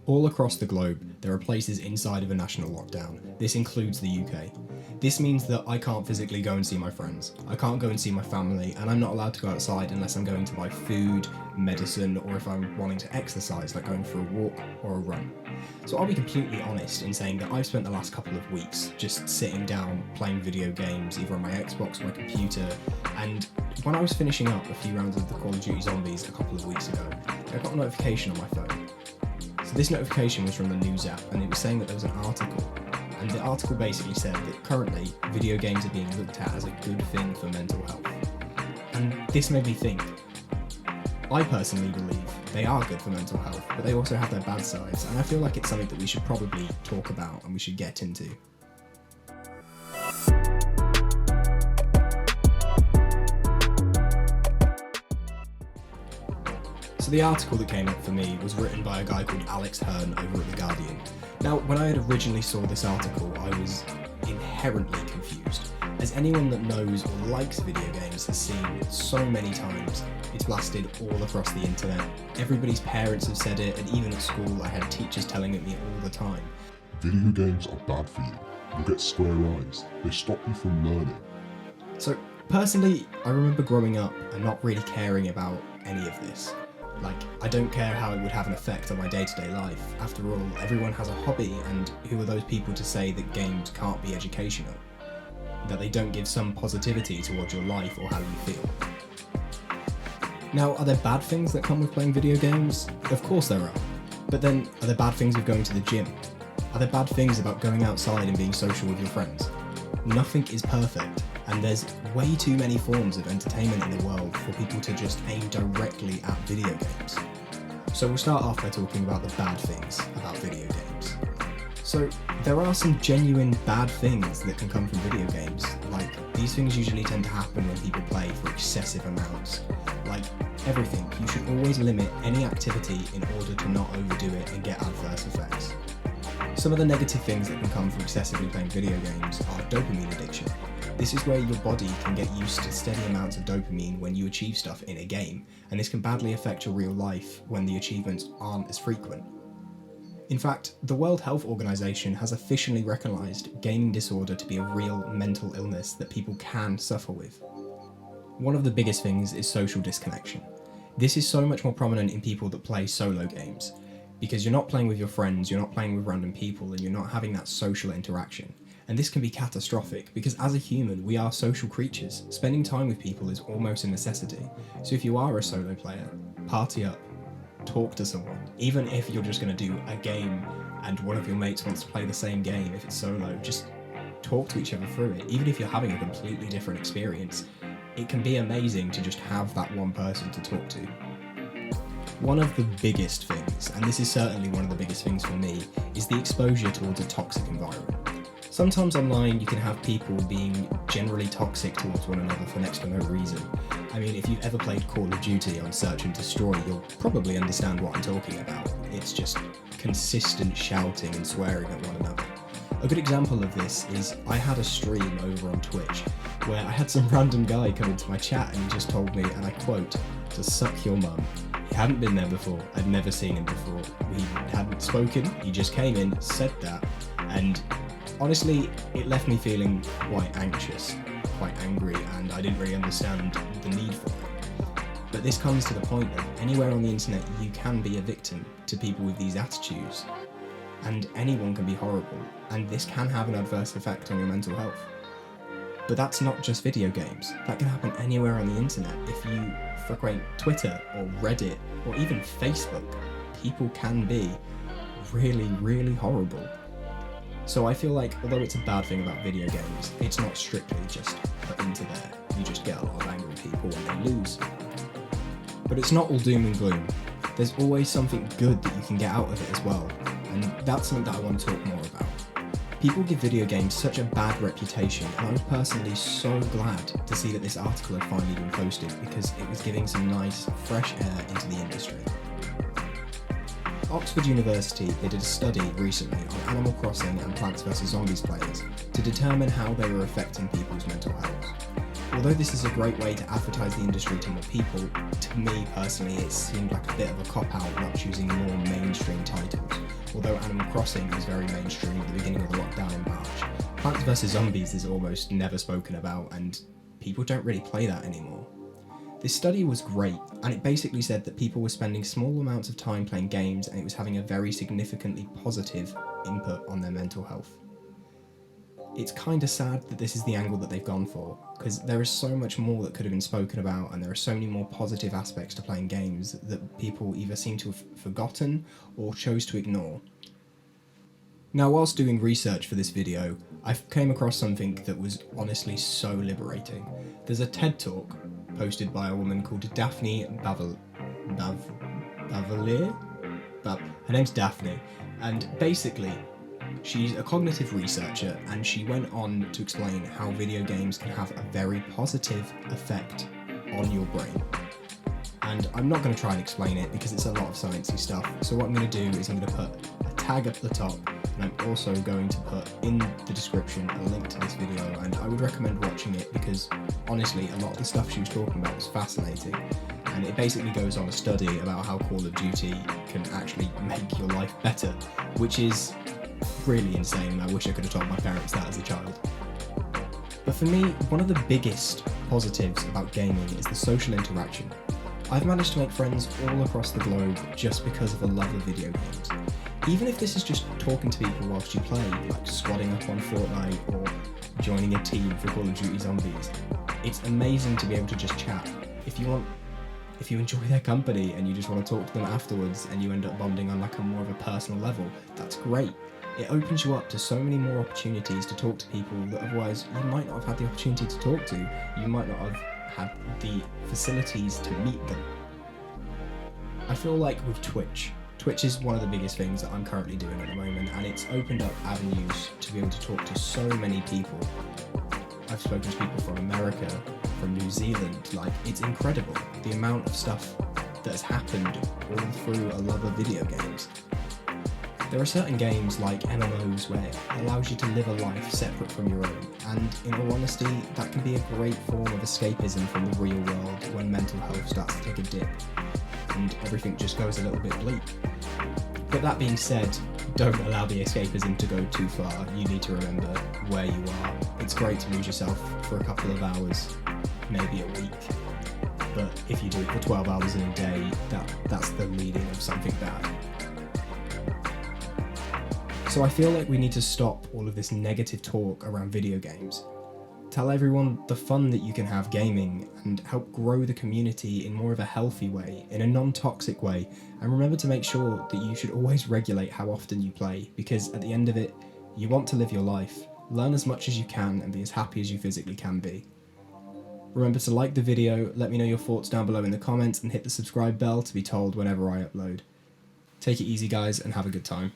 All across the globe, there are places inside of a national lockdown. This includes the UK. This means that I can't physically go and see my friends. I can't go and see my family, and I'm not allowed to go outside unless I'm going to buy food, medicine, or if I'm wanting to exercise, like going for a walk or a run. So I'll be completely honest in saying that I've spent the last couple of weeks just sitting down, playing video games, either on my Xbox or my computer, and when I was finishing up a few rounds of the Call of Duty Zombies a couple of weeks ago, I got a notification on my phone. So this notification was from the news app, and it was saying that there was an article. And the article basically said that currently, video games are being looked at as a good thing for mental health. And this made me think. I personally believe they are good for mental health, but they also have their bad sides, and I feel like it's something that we should probably talk about and we should get into. So the article that came up for me was written by a guy called Alex Hearn over at The Guardian. Now, when I had originally saw this article, I was inherently confused. As anyone that knows or likes video games has seen so many times, it's blasted all across the internet. Everybody's parents have said it, and even at school I had teachers telling it me all the time. Video games are bad for you. You'll get square eyes. They stop you from learning. So, personally, I remember growing up and not really caring about any of this. Like, I don't care how it would have an effect on my day-to-day life. After all, everyone has a hobby, and who are those people to say that games can't be educational? That they don't give some positivity towards your life or how you feel? Now, are there bad things that come with playing video games? Of course there are. But then, are there bad things with going to the gym? Are there bad things about going outside and being social with your friends? Nothing is perfect, and there's way too many forms of entertainment in the world for people to just aim directly at video games. So we'll start off by talking about the bad things about video games. So there are some genuine bad things that can come from video games. Like, these things usually tend to happen when people play for excessive amounts. Like everything, you should always limit any activity in order to not overdo it and get adverse effects. Some of the negative things that can come from excessively playing video games are dopamine addiction. This is where your body can get used to steady amounts of dopamine when you achieve stuff in a game, and this can badly affect your real life when the achievements aren't as frequent. In fact, the World Health Organization has officially recognised gaming disorder to be a real mental illness that people can suffer with. One of the biggest things is social disconnection. This is so much more prominent in people that play solo games, because you're not playing with your friends, you're not playing with random people, and you're not having that social interaction. And this can be catastrophic, because as a human, we are social creatures. Spending time with people is almost a necessity. So if you are a solo player, party up, talk to someone. Even if you're just going to do a game and one of your mates wants to play the same game, if it's solo, just talk to each other through it. Even if you're having a completely different experience, it can be amazing to just have that one person to talk to. One of the biggest things, and this is certainly one of the biggest things for me, is the exposure towards a toxic environment. Sometimes online you can have people being generally toxic towards one another for next to no reason. I mean, if you've ever played Call of Duty on Search and Destroy, you'll probably understand what I'm talking about. It's just consistent shouting and swearing at one another. A good example of this is I had a stream over on Twitch where I had some random guy come into my chat and he just told me, and I quote, to suck your mum. He hadn't been there before, I'd never seen him before, we hadn't spoken, he just came in, said that, and honestly, it left me feeling quite anxious, quite angry, and I didn't really understand the need for it. But this comes to the point that anywhere on the internet you can be a victim to people with these attitudes, and anyone can be horrible, and this can have an adverse effect on your mental health. But that's not just video games, that can happen anywhere on the internet. If you frequent Twitter or Reddit or even Facebook, people can be really, really horrible. So I feel like, although it's a bad thing about video games, it's not strictly just put into there. You just get a lot of angry people when they lose. But it's not all doom and gloom. There's always something good that you can get out of it as well, and that's something that I want to talk more about. People give video games such a bad reputation, and I was personally so glad to see that this article had finally been posted, because it was giving some nice, fresh air into the industry. Oxford University, they did a study recently on Animal Crossing and Plants vs Zombies players to determine how they were affecting people's mental health. Although this is a great way to advertise the industry to more people, to me personally it seemed like a bit of a cop-out not choosing more mainstream titles, although Animal Crossing was very mainstream at the beginning of the lockdown in March, Plants vs Zombies is almost never spoken about, and people don't really play that anymore. This study was great, and it basically said that people were spending small amounts of time playing games and it was having a very significantly positive input on their mental health. It's kind of sad that this is the angle that they've gone for, because there is so much more that could have been spoken about, and there are so many more positive aspects to playing games that people either seem to have forgotten or chose to ignore. Now, whilst doing research for this video, I came across something that was honestly so liberating. There's a TED Talk posted by a woman called Daphne Bavelier? Her name's Daphne, and basically, she's a cognitive researcher, and she went on to explain how video games can have a very positive effect on your brain. And I'm not going to try and explain it because it's a lot of sciencey stuff, so what I'm going to do is I'm going to put a tag up at the top, and I'm also going to put in the description a link to this video, and I would recommend watching it because honestly a lot of the stuff she was talking about was fascinating, and it basically goes on a study about how Call of Duty can actually make your life better, which is really insane. I wish I could have told my parents that as a child. But for me, one of the biggest positives about gaming is the social interaction. I've managed to make friends all across the globe just because of a love of video games. Even if this is just talking to people whilst you play, like squadding up on Fortnite or joining a team for Call of Duty Zombies, it's amazing to be able to just chat. If you enjoy their company and you just want to talk to them afterwards and you end up bonding on like a more of a personal level, that's great. It opens you up to so many more opportunities to talk to people that otherwise you might not have had the opportunity to talk to. You might not have had the facilities to meet them. I feel like with Twitch is one of the biggest things that I'm currently doing at the moment, and it's opened up avenues to be able to talk to so many people. I've spoken to people from America, from New Zealand, like it's incredible the amount of stuff that has happened all through a love of video games. There are certain games like MMOs where it allows you to live a life separate from your own, and in all honesty, that can be a great form of escapism from the real world when mental health starts to take a dip and everything just goes a little bit bleak. But that being said, don't allow the escapism to go too far. You need to remember where you are. It's great to lose yourself for a couple of hours, maybe a week, but if you do it for 12 hours in a day, that's the leading of something bad. So I feel like we need to stop all of this negative talk around video games. Tell everyone the fun that you can have gaming and help grow the community in more of a healthy way, in a non-toxic way, and remember to make sure that you should always regulate how often you play, because at the end of it, you want to live your life, learn as much as you can and be as happy as you physically can be. Remember to like the video, let me know your thoughts down below in the comments, and hit the subscribe bell to be told whenever I upload. Take it easy guys and have a good time.